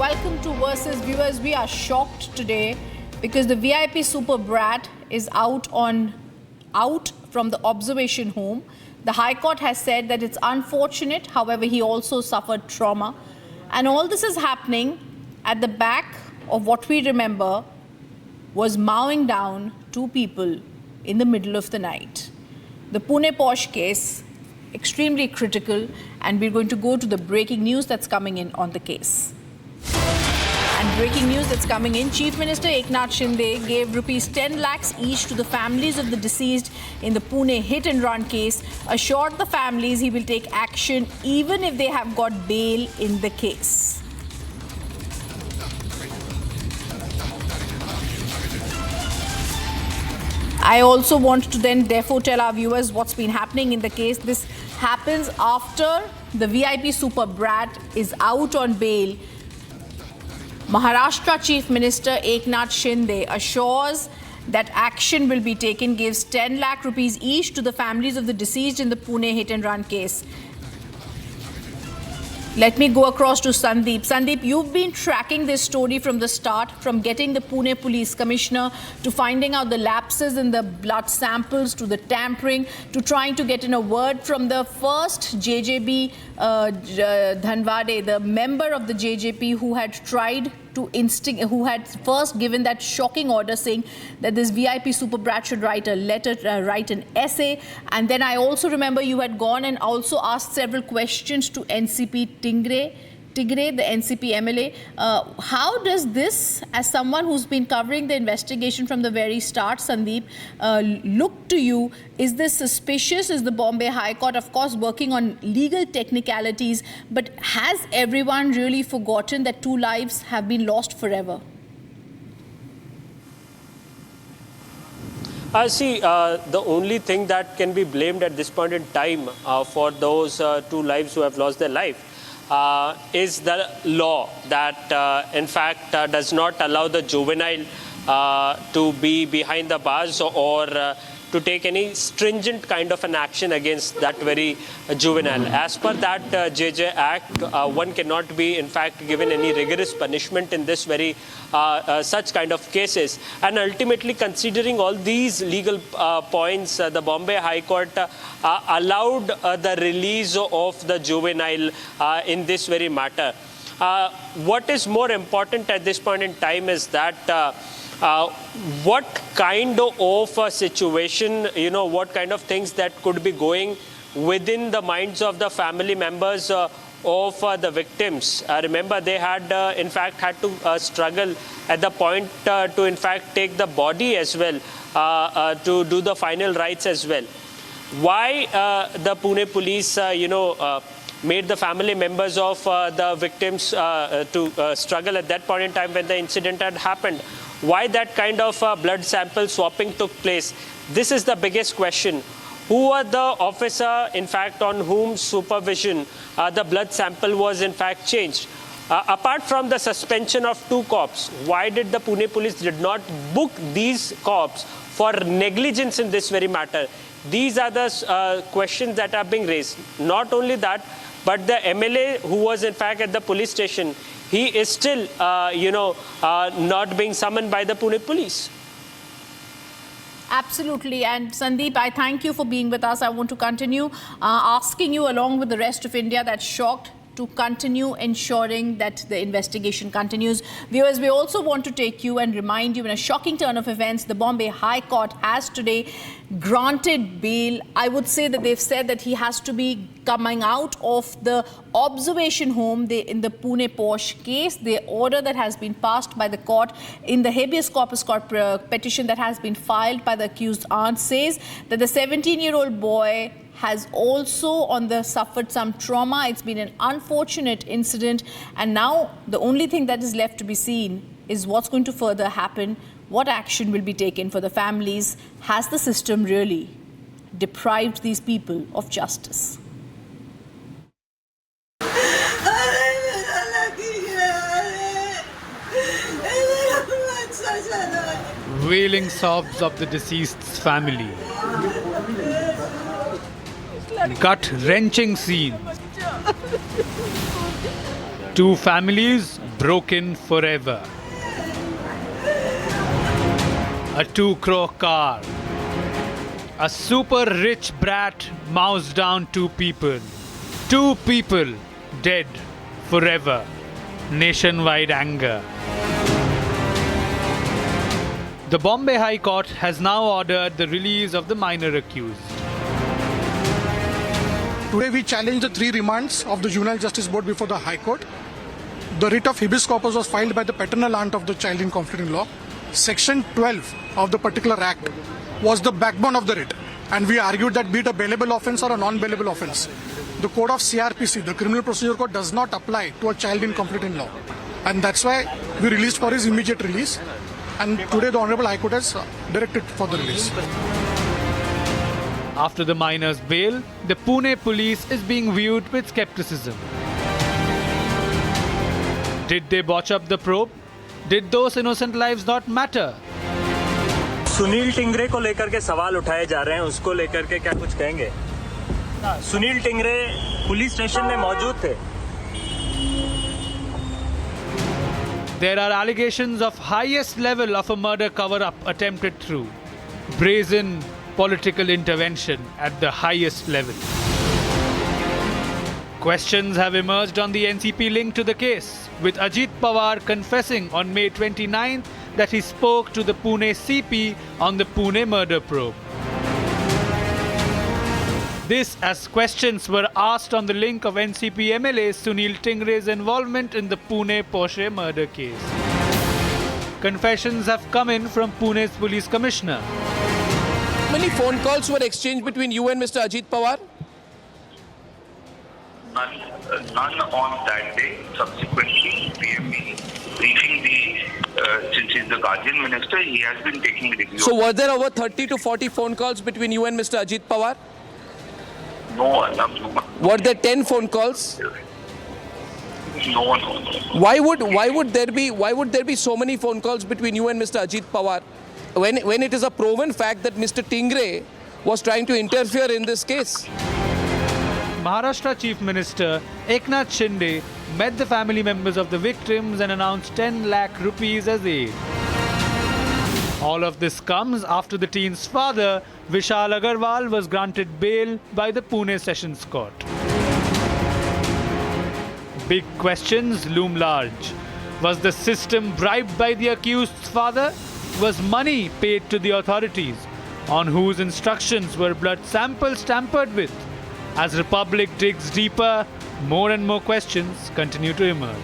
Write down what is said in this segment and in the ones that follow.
welcome to Versus. Viewers, we are shocked today because the VIP super brat is out from the observation home. The High Court has said that it's unfortunate, however, he also suffered trauma. And all this is happening at the back of what we remember was mowing down two people in the middle of the night. The Pune Porsche case, extremely critical, and we're going to go to the breaking news that's coming in on the case. And breaking news that's coming in, Chief Minister Eknath Shinde gave rupees 10 lakhs each to the families of the deceased in the Pune hit and run case, assured the families he will take action even if they have got bail in the case. I also want to then therefore tell our viewers what's been happening in the case. This happens after the VIP super brat is out on bail. Maharashtra Chief Minister Eknath Shinde assures that action will be taken, gives 10 lakh rupees each to the families of the deceased in the Pune hit and run case. Let me go across to Sandeep. Sandeep, you've been tracking this story from the start, from getting the Pune Police Commissioner to finding out the lapses in the blood samples, to the tampering, to trying to get in a word from the first JJB Dhanwade, the member of the JJP who had tried to who had first given that shocking order saying that this VIP super brat should write a letter, write an essay. And then I also remember you had gone and also asked several questions to NCP Tigre, the NCP MLA. How does this, as someone who's been covering the investigation from the very start, Sandeep, look to you? Is this suspicious? Is the Bombay High Court, of course, working on legal technicalities, but has everyone really forgotten that two lives have been lost forever? The only thing that can be blamed at this point in time for those two lives who have lost their life is the law that, in fact, does not allow the juvenile to be behind the bars or to take any stringent kind of an action against that very juvenile. As per that JJ Act, one cannot be, in fact, given any rigorous punishment in this very such kind of cases. And ultimately, considering all these legal points, the Bombay High Court allowed the release of the juvenile in this very matter. What is more important at this point in time is that what kind of a situation, what kind of things that could be going within the minds of the family members of the victims. Remember, they had, in fact, had to struggle at the point to, in fact, take the body as well, to do the final rites as well. Why the Pune police, made the family members of the victims to struggle at that point in time when the incident had happened? Why that kind of blood sample swapping took place? This is the biggest question. Who were the officer, in fact, on whom supervision the blood sample was, in fact, changed? Apart from the suspension of two cops, why did the Pune police did not book these cops for negligence in this very matter? These are the questions that are being raised. Not only that, but the MLA who was, in fact, at the police station, he is still, not being summoned by the Pune police. Absolutely. And Sandeep, I thank you for being with us. I want to continue asking you, along with the rest of India that's shocked, to continue ensuring that the investigation continues. Viewers, we also want to take you and remind you, in a shocking turn of events, the Bombay High Court has today granted bail. I would say that they've said that he has to be coming out of the observation home in the Pune Porsche case. The order that has been passed by the court in the habeas corpus petition that has been filed by the accused aunt says that the 17-year-old boy has also suffered some trauma. It's been an unfortunate incident, and now the only thing that is left to be seen is what's going to further happen, what action will be taken for the families. Has the system really deprived these people of justice? Wailing sobs of the deceased's family. Gut-wrenching scene. Two families broken forever. A 2 crore car. A super rich brat mows down 2 people. 2 people dead forever. Nationwide anger. The Bombay High Court has now ordered the release of the minor accused. Today we challenge the 3 remands of the Juvenile Justice Board before the High Court. The writ of habeas corpus was filed by the paternal aunt of the child in conflict in law. Section 12 of the particular act was the backbone of the writ, and we argued that be it a bailable offence or a non-bailable offence, the code of CRPC, the Criminal Procedure Code, does not apply to a child in conflict in law. And that's why we released for his immediate release. And today the Honorable High Court has directed for the release. After the minor's bail, the Pune police is being viewed with skepticism. Did they botch up the probe? Did those innocent lives not matter? Sunil Tingre को लेकर के सवाल उठाए जा रहे हैं, उसको लेकर के क्या कुछ कहेंगे? सुनील टिंगरे पुलिस स्टेशन में मौजूद थे. There are allegations of highest level of a murder cover-up attempted through brazen political intervention at the highest level. Questions have emerged on the NCP link to the case, with Ajit Pawar confessing on May 29th that he spoke to the Pune CP on the Pune murder probe. This as questions were asked on the link of NCP MLA Sunil Tingre's involvement in the Pune Porsche murder case. Confessions have come in from Pune's police commissioner. How many phone calls were exchanged between you and Mr. Ajit Pawar? None on that day. Subsequently, we have been briefing since he's the guardian minister, he has been taking review. So were there over 30 to 40 phone calls between you and Mr. Ajit Pawar? No, Arnab, no. Were there 10 phone calls? No. Why would there be so many phone calls between you and Mr. Ajit Pawar when it is a proven fact that Mr. Tingre was trying to interfere in this case? Maharashtra Chief Minister Eknath Shinde met the family members of the victims and announced 10 lakh rupees as aid. All of this comes after the teen's father, Vishal Agarwal, was granted bail by the Pune Sessions Court. Big questions loom large. Was the system bribed by the accused's father? Was money paid to the authorities? On whose instructions were blood samples tampered with? As Republic digs deeper, more and more questions continue to emerge.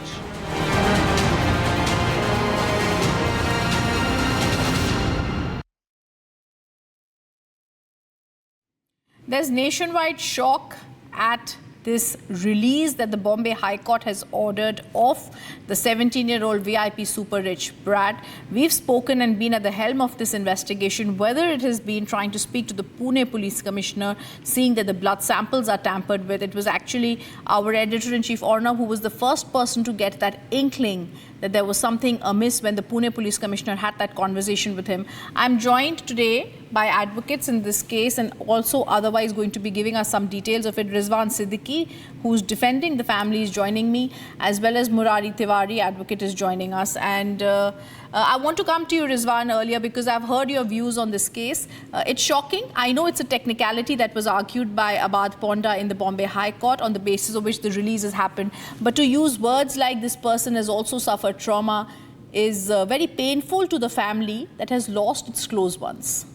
There's nationwide shock at this release that the Bombay High Court has ordered of the 17-year-old VIP super rich brat. We've spoken and been at the helm of this investigation, whether it has been trying to speak to the Pune Police Commissioner, seeing that the blood samples are tampered with. It was actually our editor-in-chief Arnab who was the first person to get that inkling that there was something amiss when the Pune Police Commissioner had that conversation with him. I'm joined today by advocates in this case and also otherwise going to be giving us some details of it. Rizwan Siddiqui, who's defending the family, is joining me, as well as Murari Tiwari, advocate, is joining us. And I want to come to you, Rizwan, earlier because I've heard your views on this case. It's shocking. I know it's a technicality that was argued by Abad Ponda in the Bombay High Court on the basis of which the release has happened. But to use words like this person has also suffered trauma is very painful to the family that has lost its close ones.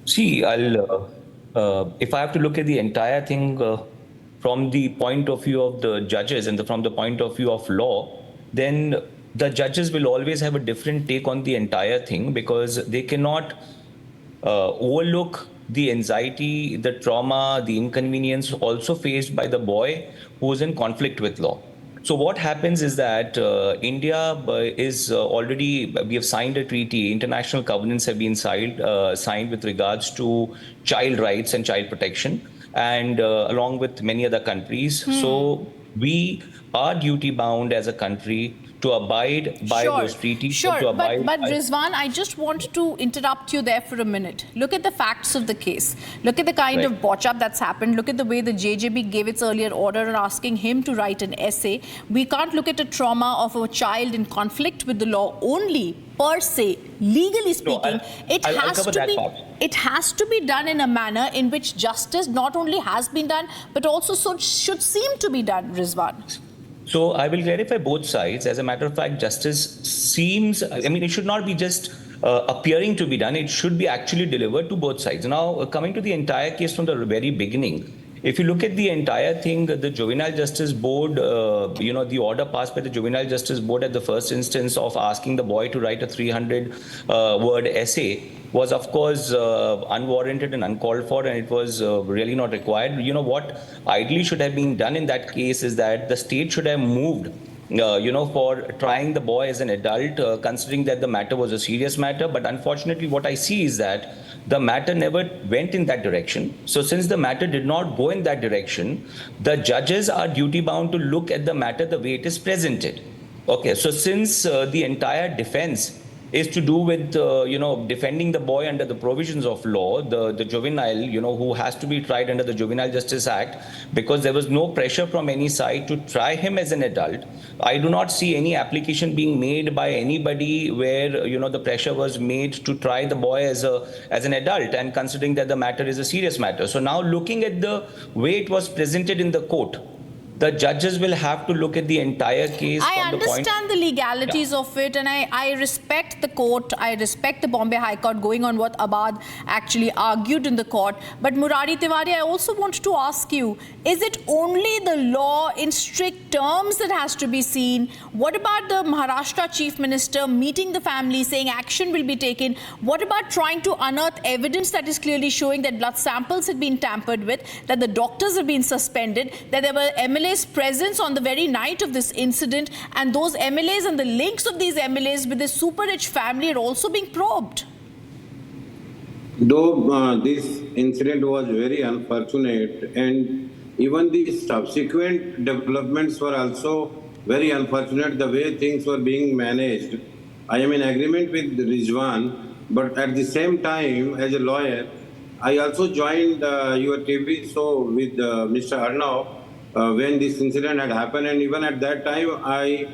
See, if I have to look at the entire thing from the point of view of the judges and from the point of view of law, then the judges will always have a different take on the entire thing because they cannot overlook the anxiety, the trauma, the inconvenience also faced by the boy who is in conflict with law. So what happens is that India is already, we have signed a treaty, international covenants have been signed with regards to child rights and child protection, and along with many other countries. So we are duty bound as a country to abide by those treaties. Sure, to abide but by... Rizwan, I just want to interrupt you there for a minute. Look at the facts of the case. Look at the kind of botch-up that's happened. Look at the way the JJB gave its earlier order and asking him to write an essay. We can't look at a trauma of a child in conflict with the law only, per se, legally speaking. It has to be done in a manner in which justice not only has been done, but also should seem to be done, Rizwan. So I will clarify both sides. As a matter of fact, justice seems, it should not be just appearing to be done. It should be actually delivered to both sides. Now, coming to the entire case from the very beginning, if you look at the entire thing, the Juvenile Justice Board, the order passed by the Juvenile Justice Board at the first instance of asking the boy to write a 300-word essay was, of course, unwarranted and uncalled for, and it was really not required. What ideally should have been done in that case is that the state should have moved for trying the boy as an adult, considering that the matter was a serious matter. But unfortunately, what I see is that the matter never went in that direction. So since the matter did not go in that direction, the judges are duty bound to look at the matter the way it is presented. Okay, so since the entire defense is to do with, defending the boy under the provisions of law, the juvenile, who has to be tried under the Juvenile Justice Act, because there was no pressure from any side to try him as an adult. I do not see any application being made by anybody where, the pressure was made to try the boy as an adult, and considering that the matter is a serious matter. So now looking at the way it was presented in the court, the judges will have to look at the entire case. I understand the legalities of it, and I respect the court. I respect the Bombay High Court going on what Abad actually argued in the court. But Murari Tiwari, I also want to ask you, is it only the law in strict terms that has to be seen? What about the Maharashtra Chief Minister meeting the family, saying action will be taken? What about trying to unearth evidence that is clearly showing that blood samples had been tampered with, that the doctors have been suspended, that there were MLA's presence on the very night of this incident, and those MLAs and the links of these MLAs with the super rich family are also being probed? Though this incident was very unfortunate, and even the subsequent developments were also very unfortunate, the way things were being managed. I am in agreement with Rizwan, but at the same time, as a lawyer, I also joined your TV show with Mr. Arnab when this incident had happened, and even at that time I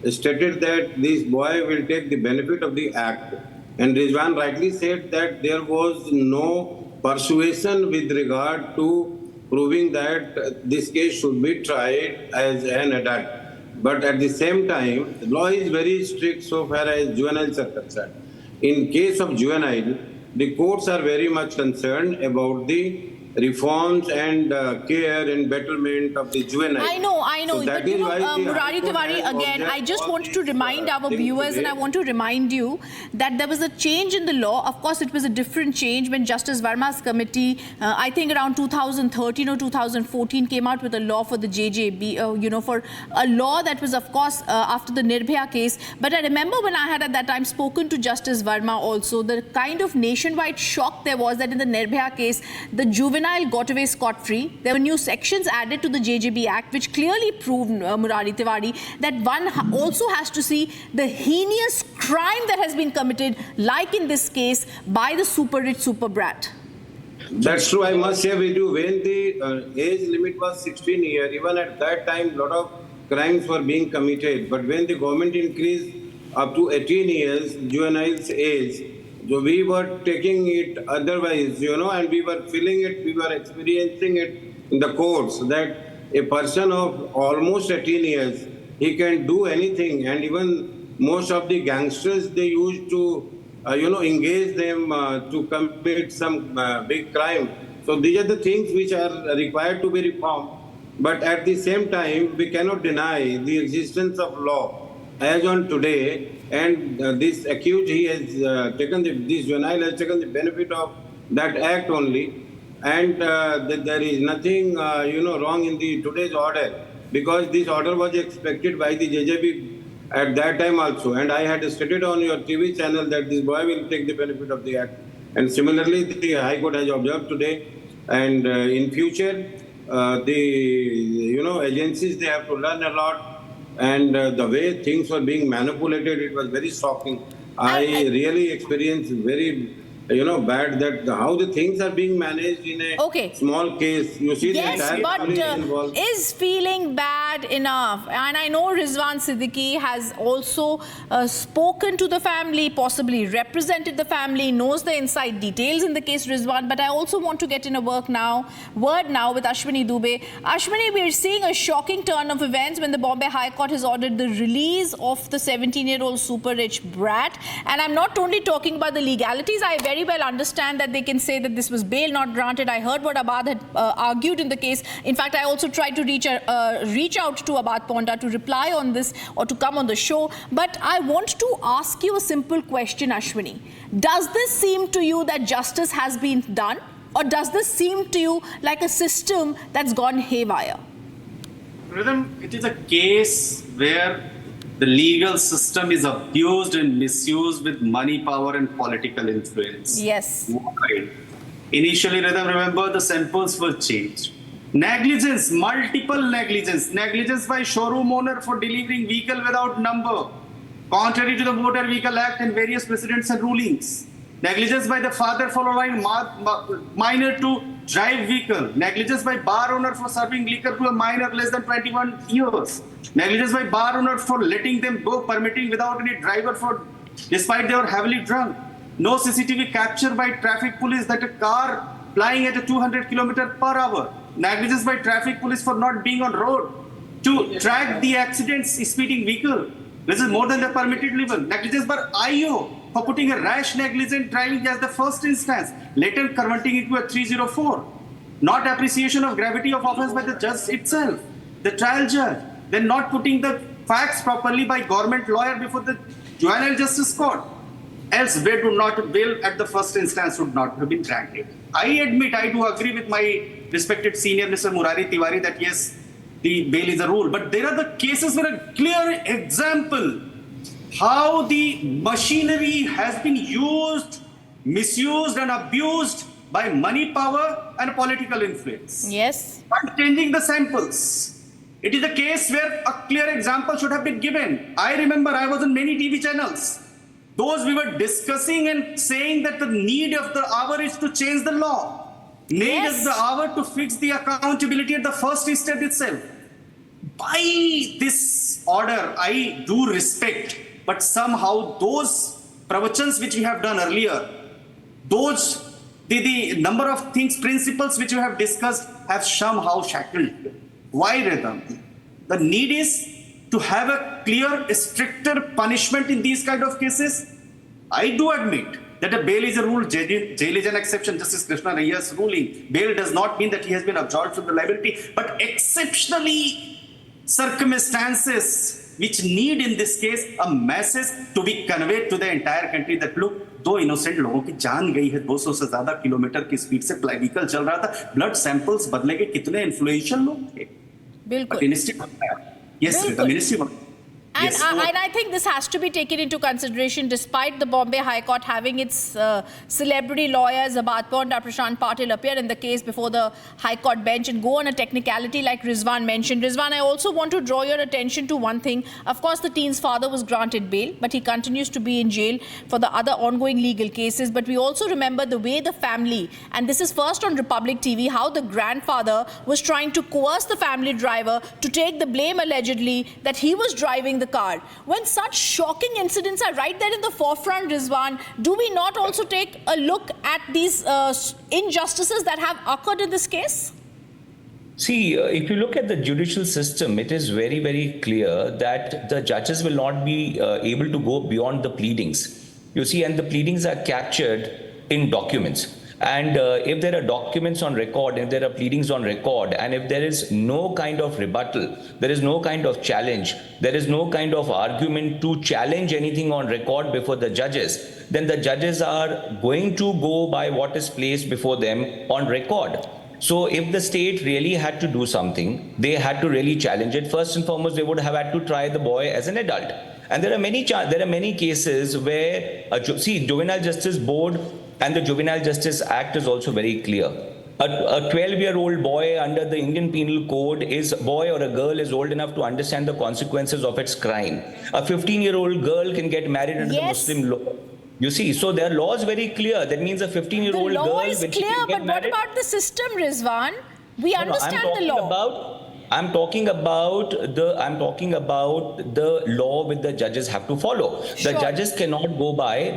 stated that this boy will take the benefit of the act. And Rizwan rightly said that there was no persuasion with regard to proving that this case should be tried as an adult. But at the same time, the law is very strict so far as juveniles are concerned. In case of juvenile, the courts are very much concerned about the reforms and care and betterment of the juvenile. I know. So but Murari Tiwari, again, I just want to remind our viewers, and I want to remind you that there was a change in the law. Of course, it was a different change when Justice Verma's committee, I think around 2013 or 2014, came out with a law for the JJB, for a law that was, of course, after the Nirbhaya case. But I remember when I had at that time spoken to Justice Verma also, the kind of nationwide shock there was that in the Nirbhaya case, the juvenile got away scot-free. There were new sections added to the JJB Act which clearly proved, Murari Tiwari, that one also has to see the heinous crime that has been committed, like in this case, by the super rich super brat. That's true. I must say with you, when the age limit was 16 years, even at that time, a lot of crimes were being committed. But when the government increased up to 18 years, juvenile's age, so we were taking it otherwise, and we were feeling it, we were experiencing it in the courts, that a person of almost 18 years, he can do anything. And even most of the gangsters, they used to, engage them to commit some big crime. So these are the things which are required to be reformed. But at the same time, we cannot deny the existence of law as on today. And this accused, he has taken this juvenile has taken the benefit of that act only, and there is nothing wrong in the today's order, because this order was expected by the JJB at that time also, and I had stated on your TV channel that this boy will take the benefit of the act, and similarly the High Court has observed today, and in future the agencies, they have to learn a lot. and the way things were being manipulated, it was very shocking. I really experienced very, bad that how the things are being managed in a small case. You see the entire family involved. Is feeling bad enough? And I know Rizwan Siddiqui has also spoken to the family, possibly represented the family, knows the inside details in the case, Rizwan. But I also want to get in a word now with Ashwini Dubey. Ashwini, we're seeing a shocking turn of events when the Bombay High Court has ordered the release of the 17-year-old super rich brat. And I'm not only talking about the legalities. I very well understand that they can say that this was bail not granted. I heard what Abad had argued in the case. In fact, I also tried to reach out to Abad Ponda to reply on this or to come on the show. But I want to ask you a simple question, Ashwini. Does this seem to you that justice has been done? Or does this seem to you like a system that's gone haywire? Rhythm, it is a case where the legal system is abused and misused with money, power, and political influence. Yes. Right. Initially, Rhythm, remember, the samples were changed. Negligence, multiple negligence. Negligence by showroom owner for delivering vehicle without number, contrary to the Motor Vehicle Act and various precedents and rulings. Negligence by the father for allowing minor to drive vehicle. Negligence by bar owner for serving liquor to a minor less than 21 years. Negligence by bar owner for letting them go permitting without any driver despite they were heavily drunk. No CCTV capture by traffic police that a car flying at a 200 km/h. Negligence by traffic police for not being on road to track the accidents speeding vehicle. This is more than the permitted level. Negligence by IO for putting a rash negligent driving as the first instance, later converting it to a 304. Not appreciation of gravity of offense by the judge itself, the trial judge. Then not putting the facts properly by government lawyer before the juvenile justice court. Else bail at the first instance would not have been granted. I admit, I do agree with my respected senior Mr. Murari Tiwari that yes, the bail is a rule. But there are the cases where a clear example how the machinery has been used, misused and abused by money, power and political influence. Yes. By changing the samples. It is a case where a clear example should have been given. I remember I was on many TV channels. Those we were discussing and saying that the need of the hour is to change the law. Need of the hour to fix the accountability at the first step itself. By this order, I do respect, but somehow those pravachans which we have done earlier, those the number of things, principles which we have discussed have somehow shackled. Why, Rhythm? The need is to have a clear, stricter punishment in these kind of cases. I do admit that a bail is a rule, jail is an exception, Justice Krishna Rayya's ruling. Bail does not mean that he has been absolved from the liability, but exceptionally circumstances which need in this case a message to be conveyed to the entire country that look, दो innocent लोगों की जान गई है 200 से ज्यादा kilometre की speed से व्हीकल चल रहा था ब्लड सैंपल्स बदले के कितने इन्फ्लुएंशियल लोग थे बिल्कुल Yes, the ministry. And I think this has to be taken into consideration despite the Bombay High Court having its celebrity lawyers, Abad Ponda, Prashant Patil, appear in the case before the High Court bench and go on a technicality like Rizwan mentioned. Rizwan, I also want to draw your attention to one thing. Of course, the teen's father was granted bail, but he continues to be in jail for the other ongoing legal cases. But we also remember the way the family, and this is first on Republic TV, how the grandfather was trying to coerce the family driver to take the blame allegedly that he was driving the car. When such shocking incidents are right there in the forefront, Rizwan, do we not also take a look at these injustices that have occurred in this case? See, if you look at the judicial system, it is very, very clear that the judges will not be able to go beyond the pleadings. You see, and the pleadings are captured in documents. And if there are documents on record, if there are pleadings on record, and if there is no kind of rebuttal, there is no kind of challenge, there is no kind of argument to challenge anything on record before the judges, then the judges are going to go by what is placed before them on record. So if the state really had to do something, they had to really challenge it. First and foremost, they would have had to try the boy as an adult. And there are many cases where, see, Juvenile Justice Board and the Juvenile Justice Act is also very clear. a 12-year-old boy under the Indian Penal Code is a boy or a girl is old enough to understand the consequences of its crime. A 15-year-old girl can get married under the Muslim law. You see, so their law is very clear. That means a 15-year-old girl, The law is when she clear, can get but married, what about the system, Rizwan? We understand the law. I'm talking about the law which the judges have to follow. Sure. The judges cannot go by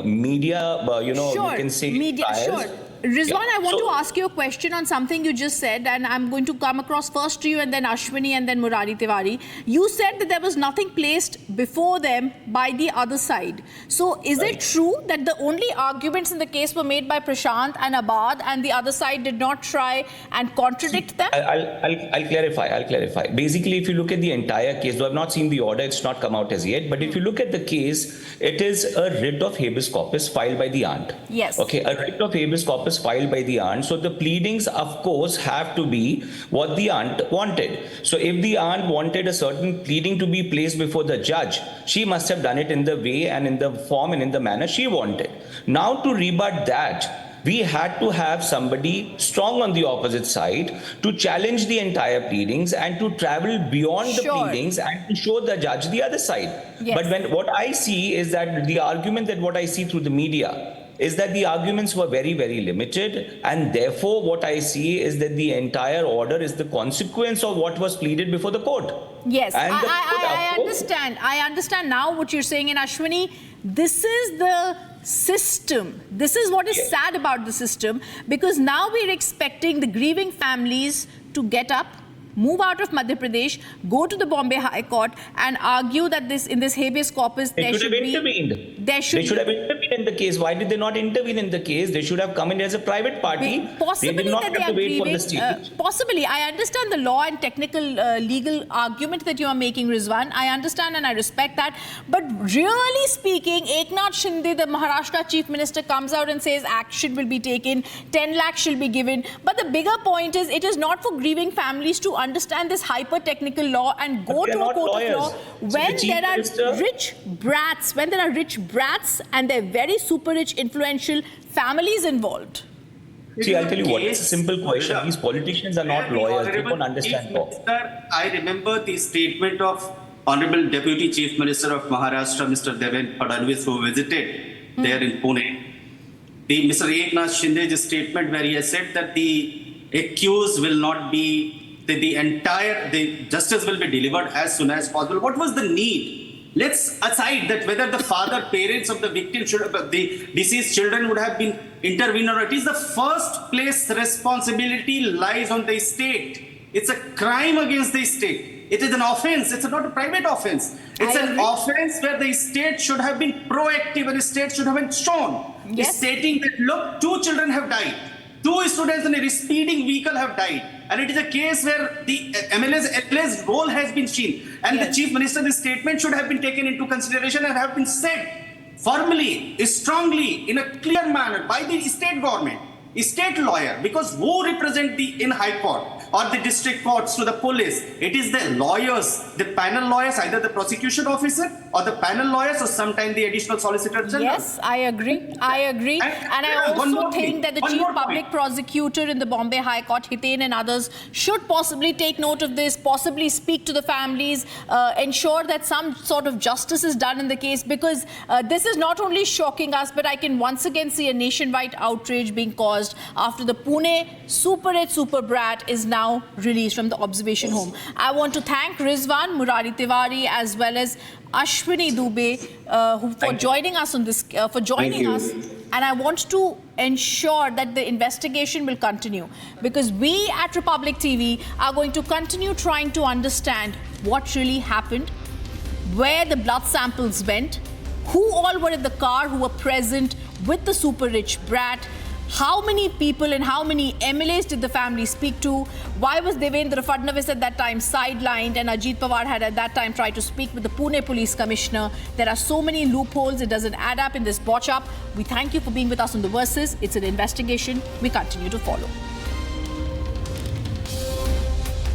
media. You can say media. trials. Sure. Rizwan, I want to ask you a question on something you just said, and I'm going to come across first to you and then Ashwini and then Murari Tiwari. You said that there was nothing placed before them by the other side. So is it true that the only arguments in the case were made by Prashant and Abad and the other side did not try and contradict them? I'll clarify. Basically, if you look at the entire case, though I've not seen the order, it's not come out as yet, but if you look at the case, it is a writ of habeas corpus filed by the aunt. Yes. Okay, a writ of habeas corpus filed by the aunt. So the pleadings, of course, have to be what the aunt wanted. So if the aunt wanted a certain pleading to be placed before the judge, she must have done it in the way and in the form and in the manner she wanted. Now to rebut that, we had to have somebody strong on the opposite side to challenge the entire pleadings and to travel beyond the pleadings and to show the judge the other side. Yes. But what I see is that the argument that what I see through the media is that the arguments were very, very limited, and therefore what I see is that the entire order is the consequence of what was pleaded before the court. Yes, And I understand. I understand now what you're saying. And Ashwini, this is the system. This is what is sad about the system, because now we're expecting the grieving families to get up, move out of Madhya Pradesh, go to the Bombay High Court and argue that in this habeas corpus They should have intervened. They should have intervened in the case. Why did they not intervene in the case? They should have come in as a private party. Possibly they did not that have they to are wait for the grieving. state. Possibly. I understand the law and technical legal argument that you are making, Rizwan. I understand and I respect that. But really speaking, Eknath Shinde, the Maharashtra Chief Minister, comes out and says action will be taken, 10 lakhs shall be given. But the bigger point is, it is not for grieving families to understand this hyper-technical law and go to a court of law when there are rich brats and they're very super rich, influential families involved. See, I'll tell you what, it's a simple question. These politicians are not lawyers. They don't understand law. I remember the statement of Honorable Deputy Chief Minister of Maharashtra, Mr. Devendra Fadnavis, who visited there in Pune. Mr. Eknath Shinde's statement where he has said that the accused will not be, the justice will be delivered as soon as possible. What was the need? Let's aside that whether the parents of the victim, the deceased children would have been intervened or not. It is the first place responsibility lies on the state. It's a crime against the state. It is an offense. It's not a private offense. It's an offense where the state should have been proactive and the state should have been shown. Yes. Stating that, look, 2 children have died. 2 students in a speeding vehicle have died. And it is a case where the MLA's role has been seen. And the Chief Minister's statement should have been taken into consideration and have been said firmly, strongly, in a clear manner by the state government, state lawyer, because who represent in High Court or the district courts to the police? It is the lawyers, the panel lawyers, either the prosecution officer or the panel lawyers or sometimes the additional solicitor general. Yes, I agree. And I also think that the Chief Public Prosecutor in the Bombay High Court, Hiten and others, should possibly take note of this, possibly speak to the families, ensure that some sort of justice is done in the case, because this is not only shocking us, but I can once again see a nationwide outrage being caused after the Pune super brat is now released from the observation home. I want to thank Rizwan, Murari Tiwari, as well as Ashwini Dubey for joining us on this. And I want to ensure that the investigation will continue, because we at Republic TV are going to continue trying to understand what really happened, where the blood samples went, who all were in the car who were present with the super rich brat, how many people and how many MLAs did the family speak to? Why was Devendra Fadnavis at that time sidelined and Ajit Pawar had at that time tried to speak with the Pune Police Commissioner? There are so many loopholes. It doesn't add up in this botch up. We thank you for being with us on The Versus. It's an investigation we continue to follow.